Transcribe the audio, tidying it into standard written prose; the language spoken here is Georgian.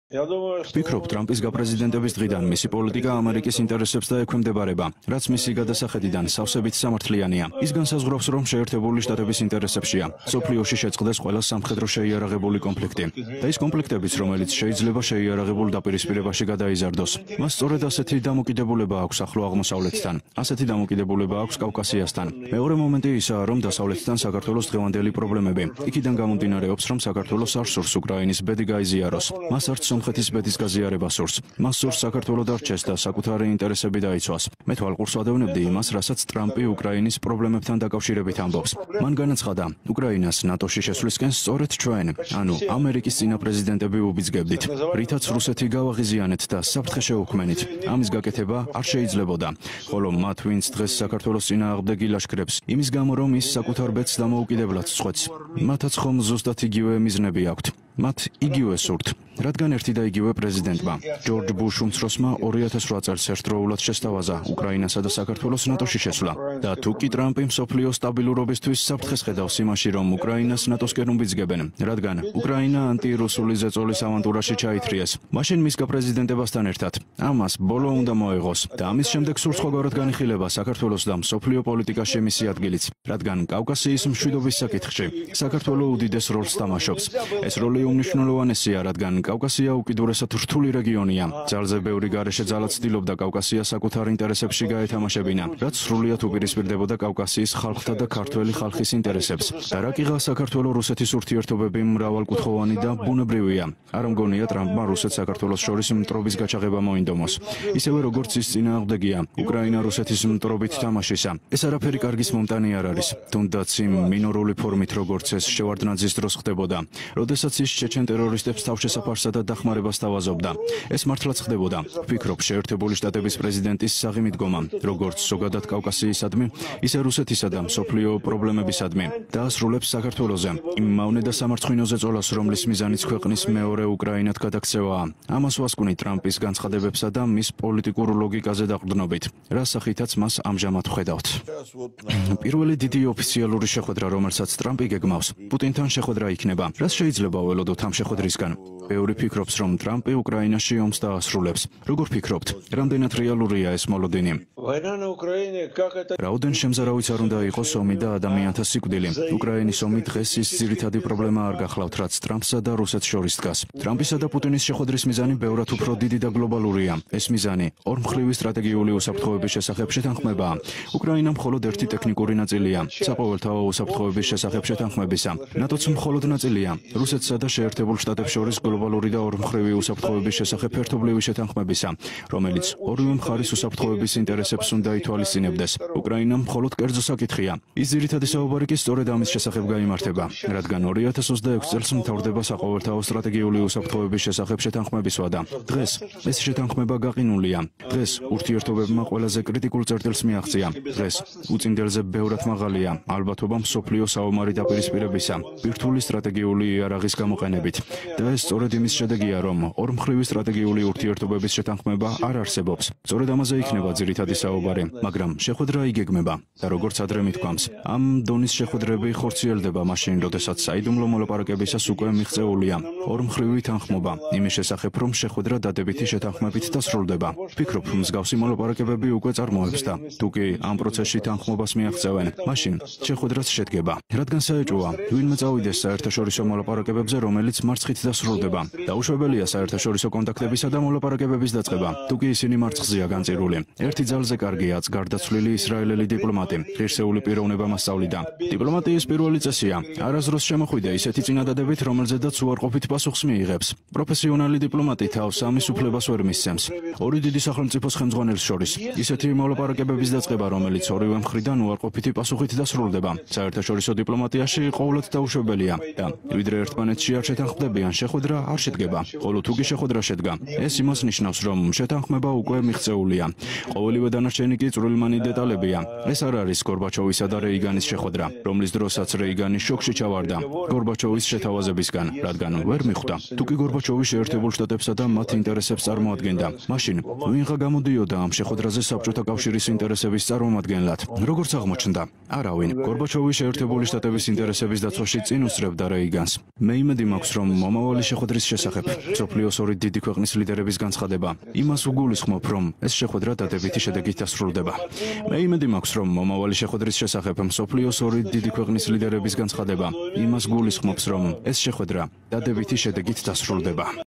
ვფიქრობ, ტრამპის გაპრეზიდენტების დღიდან მისი პოლიტიკა ამერიკის ინტერესებს და ექვემდებარება, რაც მისი გადასახედიდან სავსებით სამართლიანია. ის განსაზღვრავს, რომ შეერთებული შტატების ინტერესებშია სოფლიოში შეწყდეს ყველა სამხედრო შეიარაღებული კონფლიქტი და ის კონფლიქტებიც, რომელიც შეიძლება შეიარაღებულ დაპირისპირებაში გადაიზარდოს. მას სწორედ ასეთი დამოკიდებულება აქვს ახლო აღმოსავლეთთან, ასეთი დამოკიდებულება აქვს კავკასიასთან. მეორე მომენტი ისაა, რომ დასავლეთთან საქართველოს დღევანდელი პრობლემები იქიდან გამომდინარეობს, რომ საქართველოს არ სურს უკრაინის ბედი გაიზიაროს. მას არც სომხეთის ბედის გაზიარება სურს. მას სურს საქართველო დარჩეს და საკუთარი ინტერესები დაიცვას. მე თვალყურს ვადევნებდი იმას, რასაც ტრამპი უკრაინის პრობლემებთან დაკავშირებით ამბობს. მან განაცხადა, უკრაინას ნატოში შესვლისკენ სწორედ ჩვენ, ანუ ამერიკის წინა პრეზიდენტები უბიძგებდით, რითაც რუსეთი გავაღიზიანეთ და საფრთხე შეუქმენით. ამის გაკეთება არ შეიძლებოდა. ხოლო მათ, ვინც დღეს საქართველოს წინააღმდეგ ილაშქრებს, იმის გამო, რომ ის საკუთარ ბედს დამოუკიდებლად წყვეტს, მათაც ხომ ზუსტად იგივე მიზნები აქვთ. მათ იგივე სურთ, რადგან ერთი და იგივე პრეზიდენტმა, ჯორჯ ბუშ უმცროსმა 2008 წელს ერთდროულად შესთავაზა უკრაინასა და საქართველოს ნატოში შესვლა. და თუ კი ტრამპი მსოფლიოს სტაბილურობისთვის საფრთხეს ხედავს იმაში, რომ უკრაინას ნატოსკენ უბიძგებენ, რადგან უკრაინა ანტირუსული ზეწოლის ავანტურაში ჩაითრიეს, მაშინ მის გაპრეზიდენტებასთან ერთად ამას ბოლო უნდა მოეღოს და ამის შემდეგ სურს სხვაგვარად განიხილება საქართველოს და მსოფლიო პოლიტიკაში მისი ადგილიც, რადგან კავკასიის მშვიდობის საკითხში საქართველო უდიდეს როლს თამაშობს. ეს როლი უმნიშვნელოვანესია, რადგან კავკასია უკიდურესად რთული რეგიონია. ძალზე ბევრი გარეშე ძალა ცდილობდა კავკასიას საკუთარ ინტერესებში გაეთამაშებინა, რაც სრულიად უპირისპირდებოდა კავკასიის ხალხთა და ქართველი ხალხის ინტერესებს. და რა კიღა საქართველო რუსეთის ურთიერთობები მრავალკუთხოვანი და ბუნებრივია. არ მგონია ტრამპმა რუსეთს საქართველოს შორის მტრობის გაჩაღება მოინდომოს. ისევე როგორც ის წინააღმდეგია უკრაინა რუსეთის მტრობით თამაშისა. ეს არაფერი კარგის მომტანი არ არის, თუნდაც იმ მინორული ფორმით, როგორც ეს შევარდნაძის დროს ხდებოდა, როდესაც ის ჩეჩენ ტერორისტებს თავშესაფარსა და დახმარებას თავაზობდა. ეს მართლაც ხდებოდა. ვფიქრობ, შეერთებული შტატების პრეზიდენტის საღიმიდგომა, როგორც ზოგადად კავკასიისადმი, ისე რუსეთისა და მსოფლიო პრობლემებისადმი, დაასრულებს საქართველოზე იმ მავნე და სამარცხვინო ზეწოლას, რომლის მიზანიც ქვეყნის მეორე უკრაინად გადაქცევაა. ამას ვასკვნი ტრამპის განცხადებებსა და მის პოლიტიკურ ლოგიკაზე დაყრდნობით, რა სახითაც მას ამჟამად ვხედავთ. პირველი დიდი ოფიციალური შეხვედრა, რომელსაც ტრამპი გეგმავს, პუტინთან შეხვედრა იქნება. რას შეიძლება ველოდოთ ამ შეხვედრისგან? ბევრი ფიქრობს, რომ ტრამპი უკრაინაში ომს დაასრულებს. როგორ ფიქრობთ, რამდენად რეალურია ეს მოლოდინი? რაოდენ შემზარავიც არ უნდა იყოს ომი და ადამიანთა სიკვდილი. უკრაინის ომი დღეს ის ძირითადი პრობლემა არ გახლავთ, რაც ტრამპსა და რუსეთს შორის დგას. ტრამპისა და პუტინის შეხვედრის მიზანი ბევრად უფრო დიდი და გლობალურია. ეს მიზანი ორმხრივი სტრატეგიული უსაფრთხოების შესახებ შეთანხმებაა. უკრაინა მხოლოდ ერთი ტექნიკური ნაწილია საყოველთაო უსაფრთხოების შესახებ შეთანხმებისა. ნატოც მხოლოდ ნაწილია რუსეთსა და შეერთებულ შტატებს შორის გლობალური და ორმხრივი უსაფრთხოების შესახებ ერთობლივი შეთანხმებისა, რომელიც ორივე მხარის უსაფრთხოების ინტერესებს უნდა ითვალისწინებდეს. უკრაინამ მხოლოდ კერძო საკითხია. ის ძირითადი საუბარი კი სწორედ ამის შესახებ გაიმართება, რადგან 2026 წელს მთავრდება საყოველთაო სტრატეგიული უსაფრთხოების შესახებ შეთანხმების ვადა. დღეს ეს შეთანხმება გაყინულია. დღეს ურთიერთობებმა ყველაზე კრიტიკულ წერტილს მიაღწია. დღეს უწინდელზე ბევრად მაღალია ალბათობა მსოფლიო საომარი დაპირისპირებისა, ბირთვული სტრატეგიული იარაღის გამოყენებით. და ეს სწორედ იმის შედეგია, რომ ორმხრივი სტრატეგიული ურთიერთობების შეთანხმება არ არსებობს. სწორედ ამაზე იქნება ძირითადი საუბარი, მაგრამ შეხვედრა იგეგმება და როგორც ადრე მithქვამს, ამ დონის შეხვედრები ხორციელდება მაშინ, როდესაც საიდუმლო მოლაპარაკებისას უკვე მიღწეულია ორმხრივი თანხმობა იმის შესახებ, რომ შეხვედრა დადებითი შეთანხმებით დასრულდება. ვფიქრობ, მსგავსი მოლაპარაკებები უკვე წარმოებს და თუ კი ამ პროცესში თანხმობას მიაღწევენ, მაშინ შეხვედრაც შედგება. რადგან საეჭვოა ვინმე წავიდეს საერთაშორისო მოლაპარაკებებზე, რომელიც მარცხით დასრულდება. დაუშვებელია საერთაშორისო კონტაქტებისა და მოლაპარაკებების დაწყება, თუ კი ისინი მარცხზეა განწირული. ერთი ძალზე კარგია გარდაცვლილი ისრაელელი დიპლომატი, ღირსეული პიროვნება მასწავლიდა. დიპლომატიის პირველი წესია არასდროს შემოხვიდე ისეთი წინადადებით, რომელზედაც უარყოფით პასუხს მიიღებს. პროფესიონალი დიპლომატი თავს ამის უფლებას ვერ მისცემს. ორი დიდი სახელმწიფოს ხელმძღვანელს შორის ისეთი მოლაპარაკებების დაწყება, რომელიც ორივე მხრიდან უარყოფითი პასუხით დასრულდება, საერთაშორისო დიპლომატიაში ყოველთ დაუშვებელია და ვიდრე ერთმანეთში არ შეთანხმდებიან, შეხვედრა არ შედგება. ხოლო თუ კი შეხვედრა შედგა, ეს იმას ნიშნავს, რომ შეთანხმება უკვე მიღწეულია. ყოველივე დანარჩენი კი წვრილმანი დეტალებია. ეს არ არის გორბაჩოვისა და რეიგანის შეხვედრა, რომლის დროსაც რეიგანი შოკში ჩავარდა გორბაჩოვის შეთავაზებისგან, რადგან ვერ მიხვდა. თუ კი გორბაჩოვი შეერთებულ შტატებსა და მათ ინტერესებს წარმოადგენდა, მაშინ ვინღა გამოდიოდა ამ შეხვედრაზე საბჭოთა კავშირის ინტერესების წარმომადგენლად? როგორც აღმოჩნდა, არავინ. გორბაჩოვი შეერთებული შტატების ინტერესების დაცვაში წინ უსწრებდა რეიგანს. მე იმედი მაქვს, რომ მომავალი შეხვედრის შესახებ მსოფლიოს ორი დიდი ქვეყნის ლიდერების განცხადება იმას უგულისხმობ, რომ ეს შეხვედრა დადებითი შედეგით დასრულდება. მე იმედი მაქვს, რომ მომავალი შეხვედრის შესახებ მსოფლიოს ორი დიდი ქვეყნის ლიდერების განცხადება იმას გულისხმობს, რომ ეს შეხვედრა დადებითი შედეგით დასრულდება.